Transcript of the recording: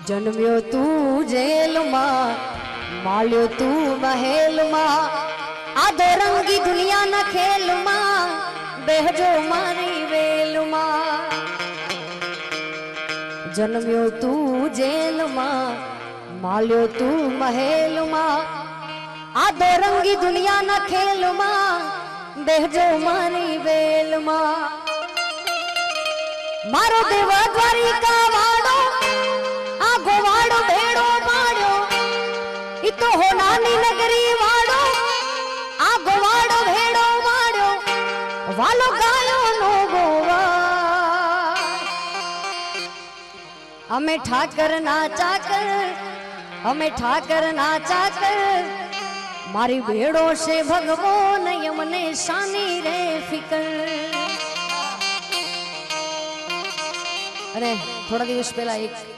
जन्म्यो तू जेल मां माल्यो तू महल मां आधो रंगी दुनिया न खेल मां बेहजो मारी वेल मां जन्म्यो तू जेल मां माल्यो तू महल मां आधो रंगी दुनिया न खेल मां बेहजो मारी वेल मां मारो देवा द्वारिका वाड़ो आगो वाड़ो भेड़ो माड़ो इतो हो नानी नगरी वाड़ो आगो वाड़ो भेड़ो माड़ो वालो गायो नो गोवा हमें ठाकर नाचा कर हमें ठाकर नाचा कर मारी भेड़ो से भगवान यमने शानी रे फिकर अरे थोड़ा दिवस पहला एक